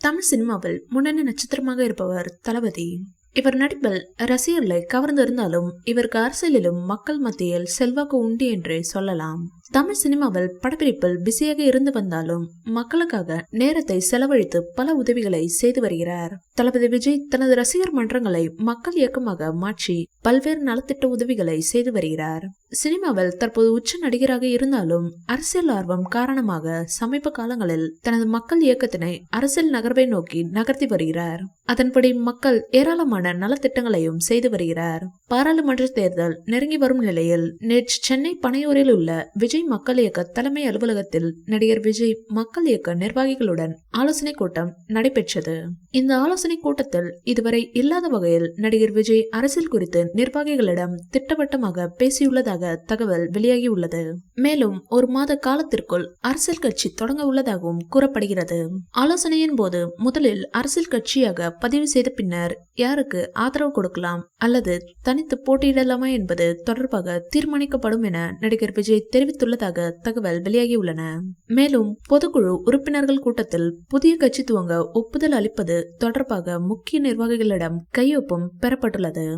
தமிழ் சினிமாவில் முன்னணி நட்சத்திரமாக இருப்பவர் தளபதி. இவர் நடிப்பில் ரசிகர்களை கவர்ந்திருந்தாலும் இவருக்கு அரசியலிலும் மக்கள் மத்தியில் செல்வாக்கு உண்டு என்றே சொல்லலாம். தமிழ் சினிமாவில் படப்பிடிப்பில் பிஸியாக இருந்து வந்தாலும் மக்களுக்காக நேரத்தை செலவழித்து பல உதவிகளை செய்து வருகிறார். தளபதி விஜய் தனது ரசிகர் மன்றங்களை மக்கள் இயக்கமாக மாற்றி பல்வேறு நலத்திட்ட உதவிகளை செய்து வருகிறார். சினிமாவில் தற்போது உச்ச நடிகராக இருந்தாலும் அரசியல் ஆர்வம் காரணமாக சமீப காலங்களில் தனது மக்கள் இயக்கத்தினை அரசியல் நகர்வை நோக்கி நகர்த்தி வருகிறார். அதன்படி மக்கள் ஏராளமான நலத்திட்டங்களையும் செய்து வருகிறார். பாராளுமன்ற தேர்தல் நெருங்கி வரும் நிலையில் நேற்று சென்னை பனையூரில் உள்ள விஜய் மக்கள் இயக்க தலைமை அலுவலகத்தில் நடிகர் விஜய் மக்கள் இயக்க நிர்வாகிகளுடன் ஆலோசனை கூட்டம் நடைபெற்றது. இந்த ஆலோசனை கூட்டத்தில் இதுவரை இல்லாத வகையில் நடிகர் விஜய் அரசியல் குறித்து நிர்வாகிகளிடம் திட்டவட்டமாக பேசியுள்ளதாக தகவல் வெளியாகியுள்ளது. மேலும் ஒரு மாத காலத்திற்குள் அரசியல் கட்சி தொடங்க உள்ளதாகவும் கூறப்படுகிறது. ஆலோசனையின் போது முதலில் அரசியல் கட்சியாக பதிவு செய்த பின்னர் யாருக்கு ஆதரவு கொடுக்கலாம் அல்லது தனித்து போட்டியிடலாமா என்பது தொடர்பாக தீர்மானிக்கப்படும் என நடிகர் விஜய் தெரிவித்துள்ளதாக தகவல் வெளியாகியுள்ளன. மேலும் பொதுக்குழு உறுப்பினர்கள் கூட்டத்தில் புதிய கட்சி துவங்க ஒப்புதல் அளிப்பது தொடர்பாக முக்கிய நிர்வாகிகளிடம் கையொப்பம் பெறப்பட்டுள்ளது.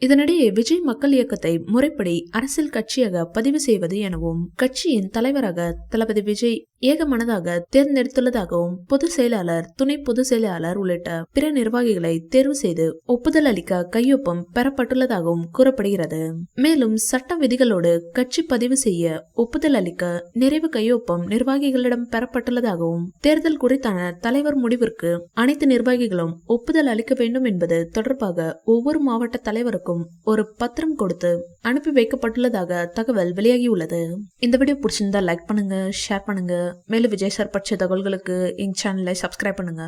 இதனிடையே விஜய் மக்கள் இயக்கத்தை முறைப்படி அரசியல் கட்சியாக பதிவு செய்வது எனவும் கட்சியின் தலைவராக தளபதி விஜய் ஏகமனதாக தேர்ந்தெடுத்துள்ளதாகவும் பொதுச் செயலாளர், துணை பொதுச் செயலாளர் உள்ளிட்ட பிற நிர்வாகிகளை தேர்வு செய்து ஒப்புதல் அளிக்க கையொப்பம் பெறப்பட்டுள்ளதாகவும் கூறப்படுகிறது. மேலும் சட்ட விதிகளோடு கட்சி பதிவு செய்ய ஒப்புதல் அளிக்க நிறைவு கையொப்பம் நிர்வாகிகளிடம் பெறப்பட்டுள்ளதாகவும் தேர்தல் குறித்தான தலைவர் முடிவிற்கு அனைத்து நிர்வாகிகளும் ஒப்புதல் அளிக்க வேண்டும் என்பது தொடர்பாக ஒவ்வொரு மாவட்ட தலைவருக்கும் ஒரு பத்திரம் கொடுத்து அனுப்பி வைக்கப்பட்டுள்ளதாக தகவல் வெளியாகியுள்ளது. இந்த வீடியோ பிடிச்சிருந்தா லைக் பண்ணுங்க, ஷேர் பண்ணுங்க. மேலும் விஜய் சார் பற்றிய தகவல்களுக்கு எங்க சேனலை சப்ஸ்கிரைப் பண்ணுங்க.